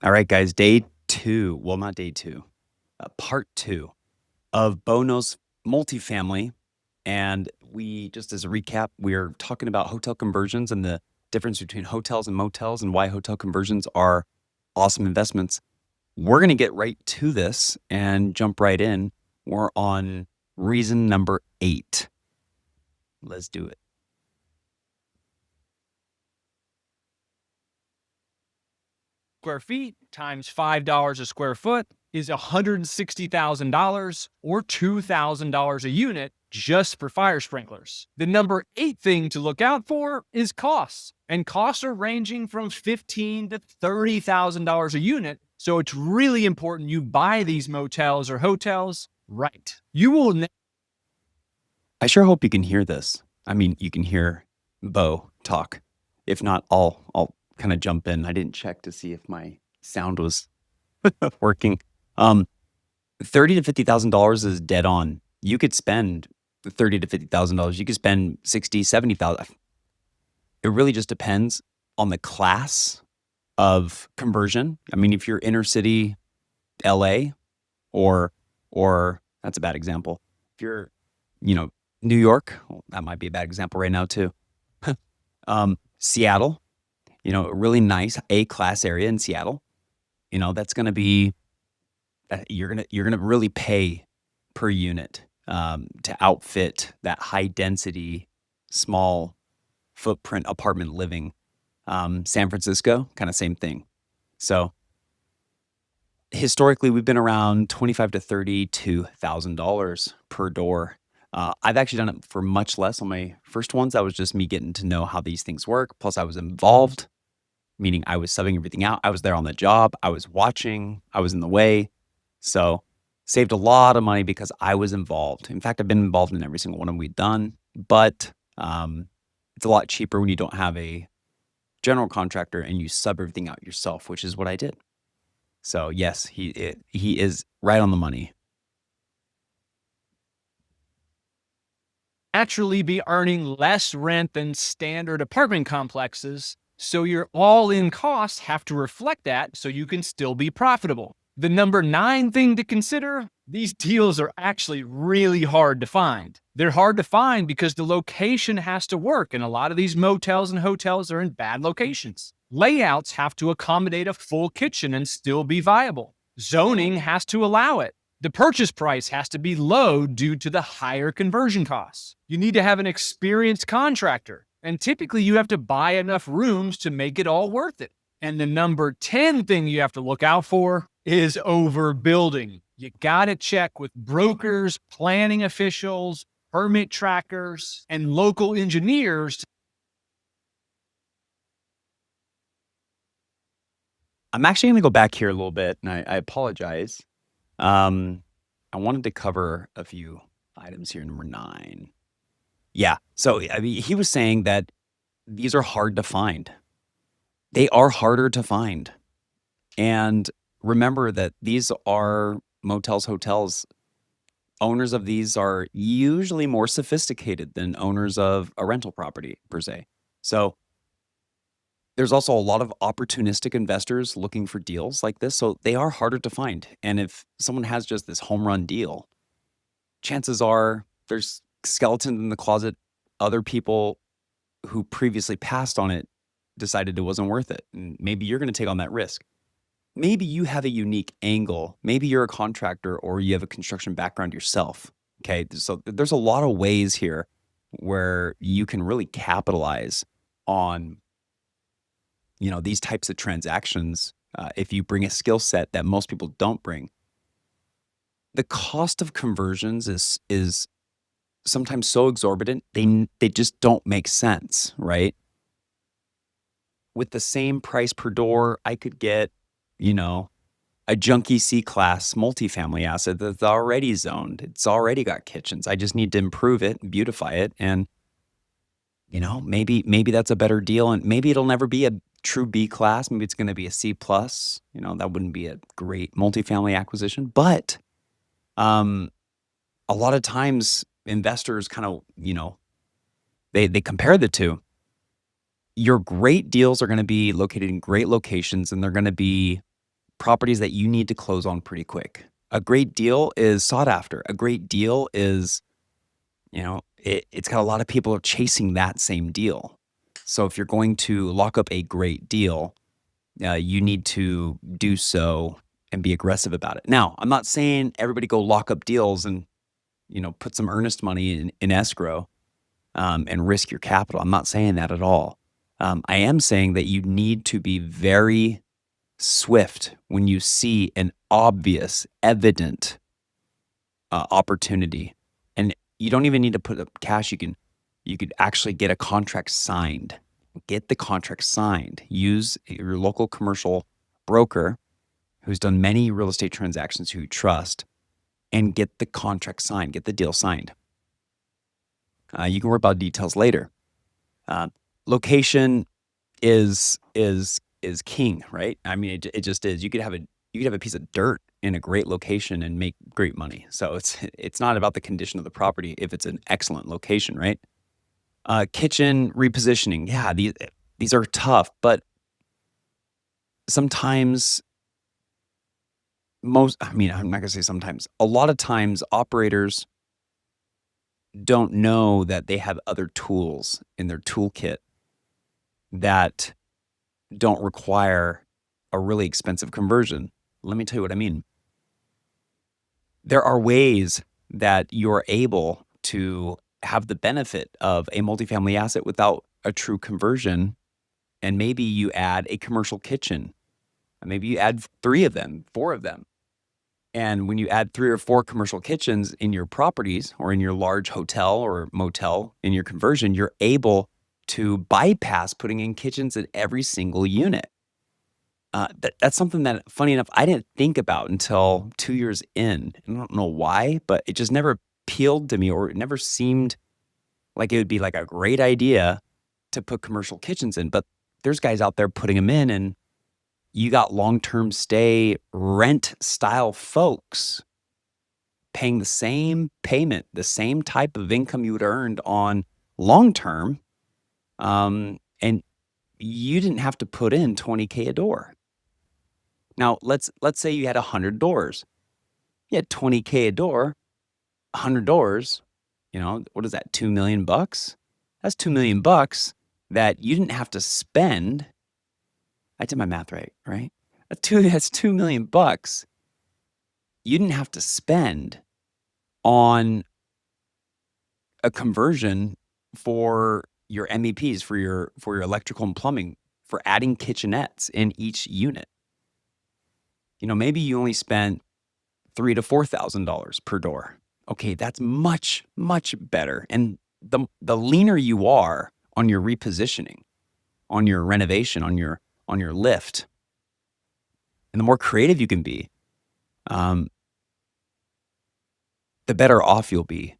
All right, guys, day two. Well, not day two, part two of Bono's multifamily. And we, just as a recap, we're talking about hotel conversions and the difference between hotels and motels and why hotel conversions are awesome investments. We're going to get right to this and jump right in. We're on reason number 8. Let's do it. Square feet times $5 a square foot is $160,000 or $2,000 a unit just for fire sprinklers. The number 8 thing to look out for is costs, and costs are ranging from $15,000 to $30,000 a unit. So it's really important you buy these motels or hotels right. You will I sure hope you can hear this. I mean, you can hear Bo talk. If not, I'll kind of jump in. I didn't check to see if my sound was working. $30,000 to $50,000 is dead on. You could spend $30,000 to $50,000. You could spend $60,000, $70,000. It really just depends on the class of conversion. I mean, if you're inner city LA or that's a bad example. If you're, New York, well, that might be a bad example right now too. Seattle, a really nice A-class area in Seattle. That's going to be you're gonna really pay per unit to outfit that high density, small footprint apartment living. San Francisco, kind of same thing. So historically, we've been around $25,000 to $32,000 per door. I've actually done it for much less on my first ones. That was just me getting to know how these things work. Plus, I was involved, meaning I was subbing everything out. I was there on the job. I was watching. I was in the way. So saved a lot of money because I was involved. In fact, I've been involved in every single one of them we've done. But it's a lot cheaper when you don't have a general contractor and you sub everything out yourself, which is what I did. So yes, he is right on the money. naturally be earning less rent than standard apartment complexes, so your all-in costs have to reflect that so you can still be profitable. The number 9 thing to consider, these deals are actually really hard to find. They're hard to find because the location has to work, and a lot of these motels and hotels are in bad locations. Layouts have to accommodate a full kitchen and still be viable. Zoning has to allow it. The purchase price has to be low due to the higher conversion costs. You need to have an experienced contractor, and typically you have to buy enough rooms to make it all worth it. And the number 10 thing you have to look out for is overbuilding. You gotta check with brokers, planning officials, permit trackers, and local engineers. I'm actually going to go back here a little bit, and I apologize. I wanted to cover a few items here. Number 9. Yeah. So, I mean, he was saying that these are hard to find. They are harder to find. And remember that these are motels, hotels. Owners of these are usually more sophisticated than owners of a rental property, per se. So, there's also a lot of opportunistic investors looking for deals like this. So, they are harder to find. And if someone has just this home run deal, chances are there's skeletons in the closet. Other people who previously passed on it decided it wasn't worth it. And maybe you're going to take on that risk. Maybe you have a unique angle. Maybe you're a contractor or you have a construction background yourself. Okay. So there's a lot of ways here where you can really capitalize on, these types of transactions if you bring a skill set that most people don't bring. The cost of conversions is sometimes so exorbitant, they just don't make sense, right? With the same price per door, I could get, a junky C-class multifamily asset that's already zoned. It's already got kitchens. I just need to improve it, beautify it, and maybe that's a better deal, and maybe it'll never be a true B class. Maybe it's going to be a C plus. That wouldn't be a great multifamily acquisition, but a lot of times investors kind of, they compare the two. Your great deals are going to be located in great locations, and they're going to be properties that you need to close on pretty quick. A great deal is sought after. A great deal is, it's got a lot of people chasing that same deal. So if you're going to lock up a great deal, you need to do so and be aggressive about it. Now, I'm not saying everybody go lock up deals and, put some earnest money in escrow and risk your capital. I'm not saying that at all. I am saying that you need to be very swift when you see an obvious, evident opportunity, and you don't even need to put up cash. You could actually get a contract signed. Get the contract signed. Use your local commercial broker who's done many real estate transactions who you trust, and get the contract signed. Get the deal signed. You can worry about details later. Location is king, right? I mean, it just is. You could have a piece of dirt in a great location and make great money. So it's not about the condition of the property if it's an excellent location, right? Kitchen repositioning. Yeah, these are tough, but sometimes I'm not gonna say sometimes. A lot of times operators don't know that they have other tools in their toolkit that don't require a really expensive conversion. Let me tell you what I mean. There are ways that you're able to have the benefit of a multifamily asset without a true conversion. And maybe you add a commercial kitchen. Maybe you add 3 of them, 4 of them. And when you add 3 or 4 commercial kitchens in your properties or in your large hotel or motel in your conversion, you're able to bypass putting in kitchens in every single unit. That's something that, funny enough, I didn't think about until 2 years in. I don't know why, but it just never appealed to me, or it never seemed like it would be like a great idea to put commercial kitchens in. But there's guys out there putting them in, and you got long-term stay rent style folks paying the same payment, the same type of income you would earned on long-term. And you didn't have to put in $20K a door. Now, let's say you had 100 doors. You had $20K a door, 100 doors, what is that, $2 million? That's $2 million that you didn't have to spend. I did my math right, right? That's $2 million you didn't have to spend on a conversion for your MEPs, for your electrical and plumbing, for adding kitchenettes in each unit. Maybe you only spent $3,000 to $4,000 per door. Okay, that's much, much better. And the leaner you are on your repositioning, on your renovation, on your lift, and the more creative you can be, the better off you'll be.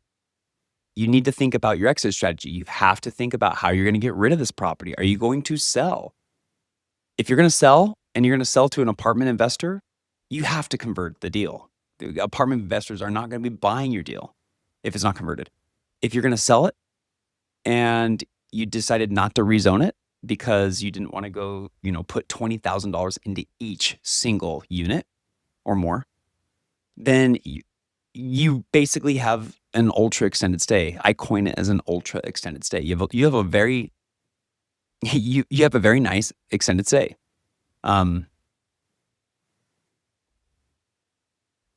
You need to think about your exit strategy. You have to think about how you're going to get rid of this property. Are you going to sell? If you're going to sell and you're going to sell to an apartment investor, you have to convert the deal. The apartment investors are not going to be buying your deal if it's not converted. If you're going to sell it and you decided not to rezone it because you didn't want to go, put $20,000 into each single unit or more, then you basically have an ultra extended stay. I coin it as an ultra extended stay. You have a very you have a very nice extended stay.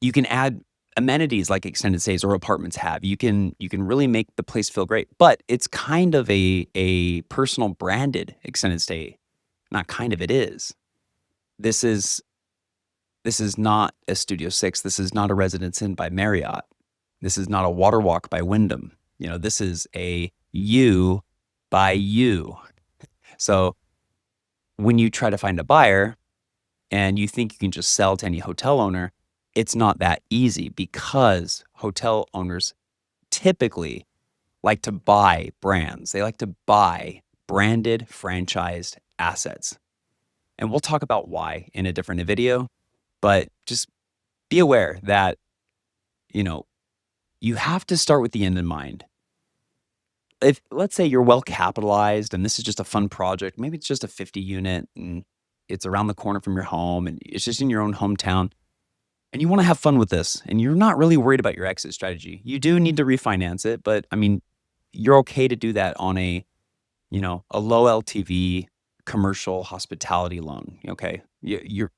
You can add amenities like extended stays or apartments have. You can really make the place feel great, but it's kind of a personal branded extended stay. Not kind of, it is. This is not a Studio 6. This is not a Residence Inn by Marriott. This is not a Water Walk by Wyndham. This is a you by you. So when you try to find a buyer and you think you can just sell to any hotel owner, it's not that easy, because hotel owners typically like to buy brands. They like to buy branded, franchised assets. And we'll talk about why in a different video, but just be aware that, you have to start with the end in mind. If, let's say, you're well capitalized and this is just a fun project, maybe it's just a 50 unit and it's around the corner from your home and it's just in your own hometown and you want to have fun with this and you're not really worried about your exit strategy. You do need to refinance it, but I mean, you're okay to do that on a low LTV commercial hospitality loan. Okay. You're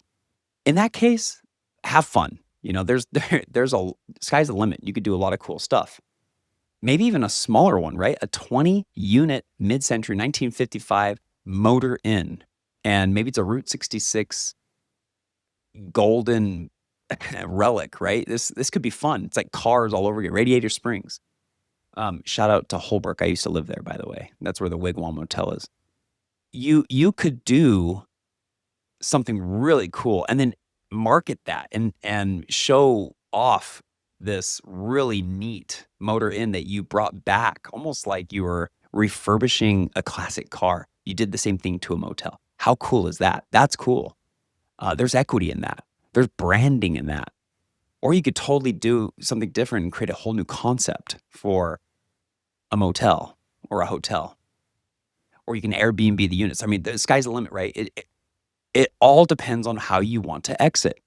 in that case, have fun. There's a sky's the limit. You could do a lot of cool stuff. Maybe even a smaller one, right? A 20 unit mid-century 1955 motor inn. And maybe it's a Route 66 golden relic, right? This could be fun. It's like cars all over again. Radiator Springs. Shout out to Holbrook. I used to live there, by the way. That's where the Wigwam Motel is. You could do something really cool and then market that and show off this really neat motor inn that you brought back, almost like you were refurbishing a classic car. You did the same thing to a motel. How cool is that? That's cool. There's equity in that. There's branding in that. Or you could totally do something different and create a whole new concept for a motel or a hotel. Or you can Airbnb the units. I mean, the sky's the limit, right? It all depends on how you want to exit,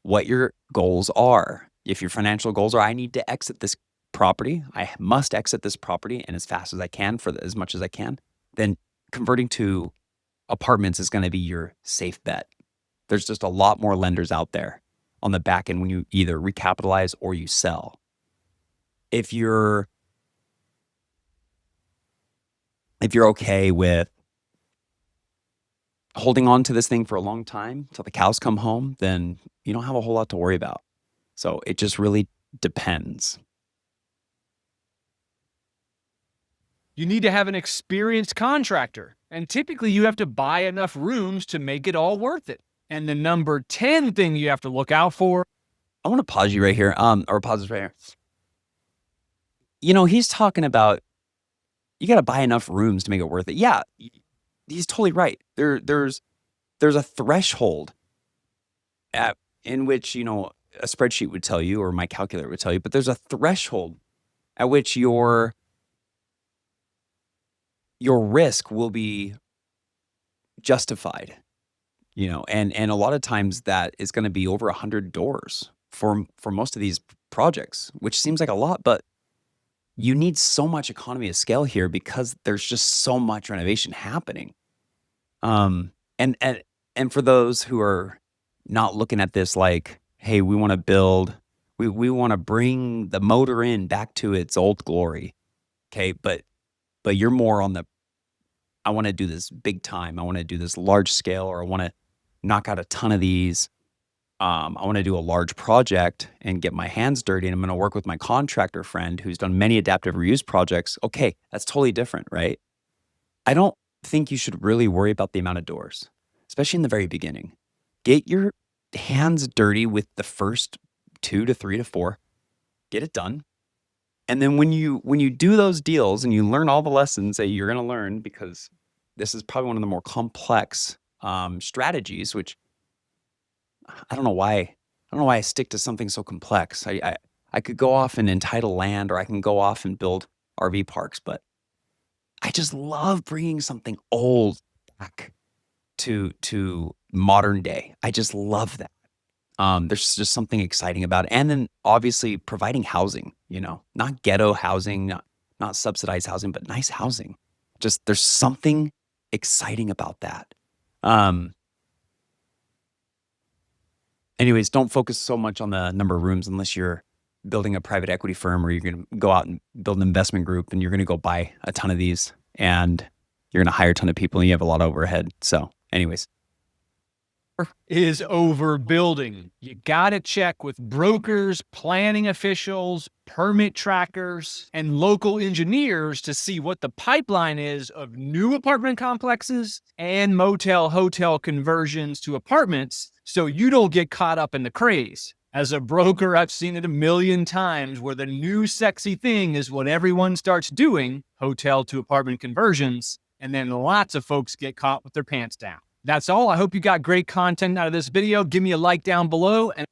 what your goals are. If your financial goals are, I need to exit this property, I must exit this property and as fast as I can for as much as I can, then converting to apartments is going to be your safe bet. There's just a lot more lenders out there on the back end when you either recapitalize or you sell. If you're okay with holding on to this thing for a long time till the cows come home, then you don't have a whole lot to worry about. So it just really depends. You need to have an experienced contractor, and typically you have to buy enough rooms to make it all worth it. And the number 10 thing you have to look out for. I want to pause you right here, or pause this right here. He's talking about you got to buy enough rooms to make it worth it. Yeah, he's totally right. There's a threshold in which, a spreadsheet would tell you or my calculator would tell you, but there's a threshold at which your risk will be justified, and a lot of times that is going to be over 100 doors for most of these projects, which seems like a lot, but you need so much economy of scale here because there's just so much renovation happening. And for those who are not looking at this like, hey, we want to build, we want to bring the motor inn back to its old glory. Okay. But you're more on I want to do this big time. I want to do this large scale, or I want to knock out a ton of these. I want to do a large project and get my hands dirty, and I'm going to work with my contractor friend who's done many adaptive reuse projects. Okay, that's totally different, right? I don't think you should really worry about the amount of doors, especially in the very beginning. Get your hands dirty with the first 2 to 3 to 4. Get it done. And then when you do those deals and you learn all the lessons that you're going to learn, because this is probably one of the more complex strategies, which I don't know why I stick to something so complex. I could go off and entitle land, or I can go off and build RV parks, but I just love bringing something old back to modern day. I just love that. There's just something exciting about it. And then obviously providing housing, not ghetto housing, not subsidized housing, but nice housing. Just there's something exciting about that. Anyways, don't focus so much on the number of rooms unless you're building a private equity firm, or you're going to go out and build an investment group and you're going to go buy a ton of these and you're going to hire a ton of people and you have a lot of overhead. So anyways. Is overbuilding. You got to check with brokers, planning officials, permit trackers, and local engineers to see what the pipeline is of new apartment complexes and motel hotel conversions to apartments, so you don't get caught up in the craze. As a broker, I've seen it a million times where the new sexy thing is what everyone starts doing, hotel to apartment conversions, and then lots of folks get caught with their pants down. That's all. I hope you got great content out of this video. Give me a like down below. And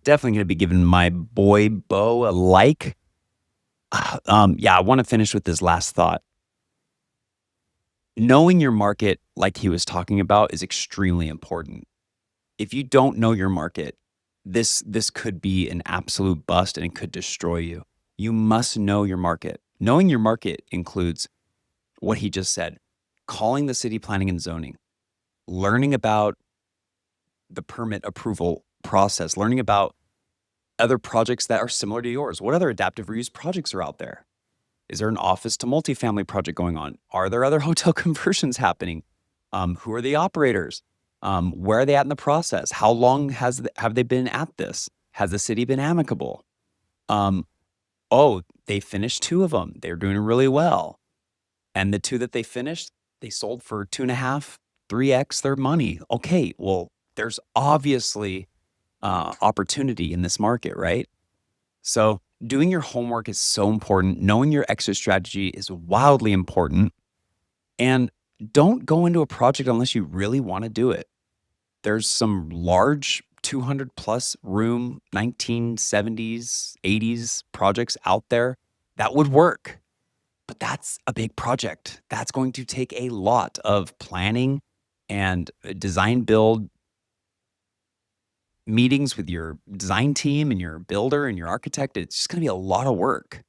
definitely going to be giving my boy Bo a like. I want to finish with this last thought. knowing your market, like he was talking about, is extremely important. If you don't know your market, this could be an absolute bust and it could destroy you. You must know your market. Knowing your market includes what he just said, calling the city planning and zoning, learning about the permit approval process, learning about other projects that are similar to yours. What other adaptive reuse projects are out there? Is there an office to multifamily project going on? Are there other hotel conversions happening? Who are the operators? Where are they at in the process? How long have they been at this? Has the city been amicable? Um, oh, they finished 2 of them. They're doing really well. And the 2 that they finished, they sold for 2.5, 3x their money. Okay, well, there's obviously opportunity in this market, right? So doing your homework is so important. Knowing your exit strategy is wildly important. And don't go into a project unless you really want to do it. There's some large 200 plus room 1970s, 80s projects out there that would work. But that's a big project. That's going to take a lot of planning and design build meetings with your design team and your builder and your architect. It's just going to be a lot of work.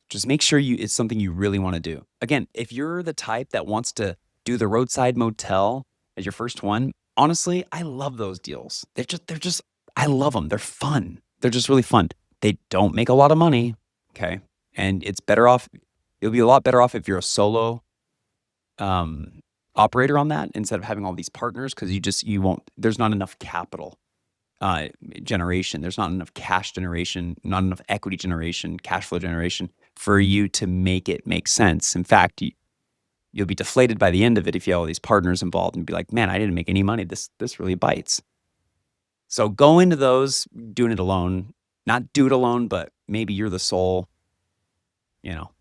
Just make sure it's something you really want to do. Again, if you're the type that wants to do the roadside motel as your first one, honestly, I love those deals. They're just I love them. They're fun. They're just really fun. They don't make a lot of money, okay? And it's better off you'll be a lot better off if you're a solo um operator on that instead of having all these partners because you won't there's not enough capital uh, generation. There's not enough cash generation, not enough equity generation, cash flow generation for you to make it make sense. In fact, you'll be deflated by the end of it if you have all these partners involved and be like, man, I didn't make any money. This really bites. So go into those doing it alone, not do it alone, but maybe you're the sole, you know,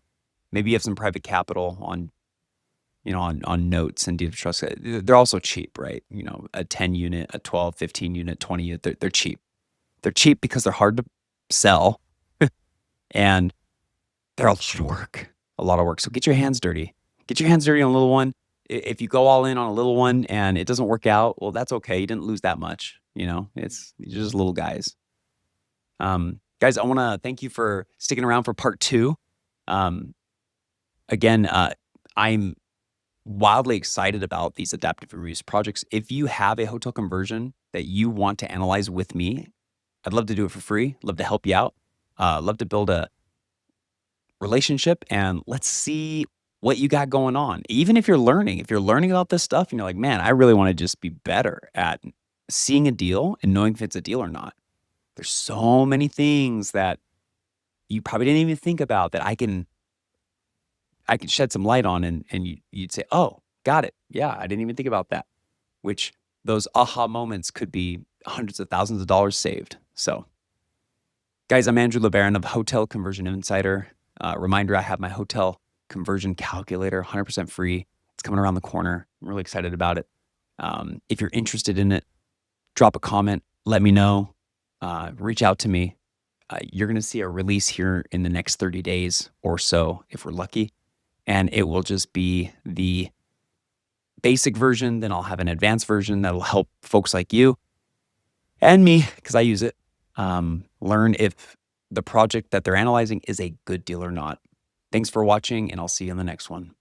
maybe you have some private capital on, on notes and deed of trust. They're also cheap, right? A 10 unit, a 12, 15 unit, 20 unit, they're cheap. They're cheap because they're hard to sell and they're a lot of work. So get your hands dirty. Get your hands dirty on a little one. If you go all in on a little one and it doesn't work out, well, that's okay. You didn't lose that much. You're just little guys. Guys, I want to thank you for sticking around for part 2. Um, again, I'm wildly excited about these adaptive reuse projects. If you have a hotel conversion that you want to analyze with me, I'd love to do it for free. Love to help you out. Love to build a relationship and let's see what you got going on. Even if you're learning about this stuff and you're like, man, I really want to just be better at seeing a deal and knowing if it's a deal or not. There's so many things that you probably didn't even think about that I can shed some light on and you'd say, oh, got it. Yeah, I didn't even think about that. Which those aha moments could be hundreds of thousands of dollars saved. So, guys, I'm Andrew LeBaron of Hotel Conversion Insider. Reminder, I have my hotel conversion calculator, 100% free. It's coming around the corner. I'm really excited about it. If you're interested in it, drop a comment. Let me know. Reach out to me. You're going to see a release here in the next 30 days or so, if we're lucky. And it will just be the basic version. Then I'll have an advanced version that'll help folks like you and me, because I use it, learn if the project that they're analyzing is a good deal or not. Thanks for watching, and I'll see you in the next one.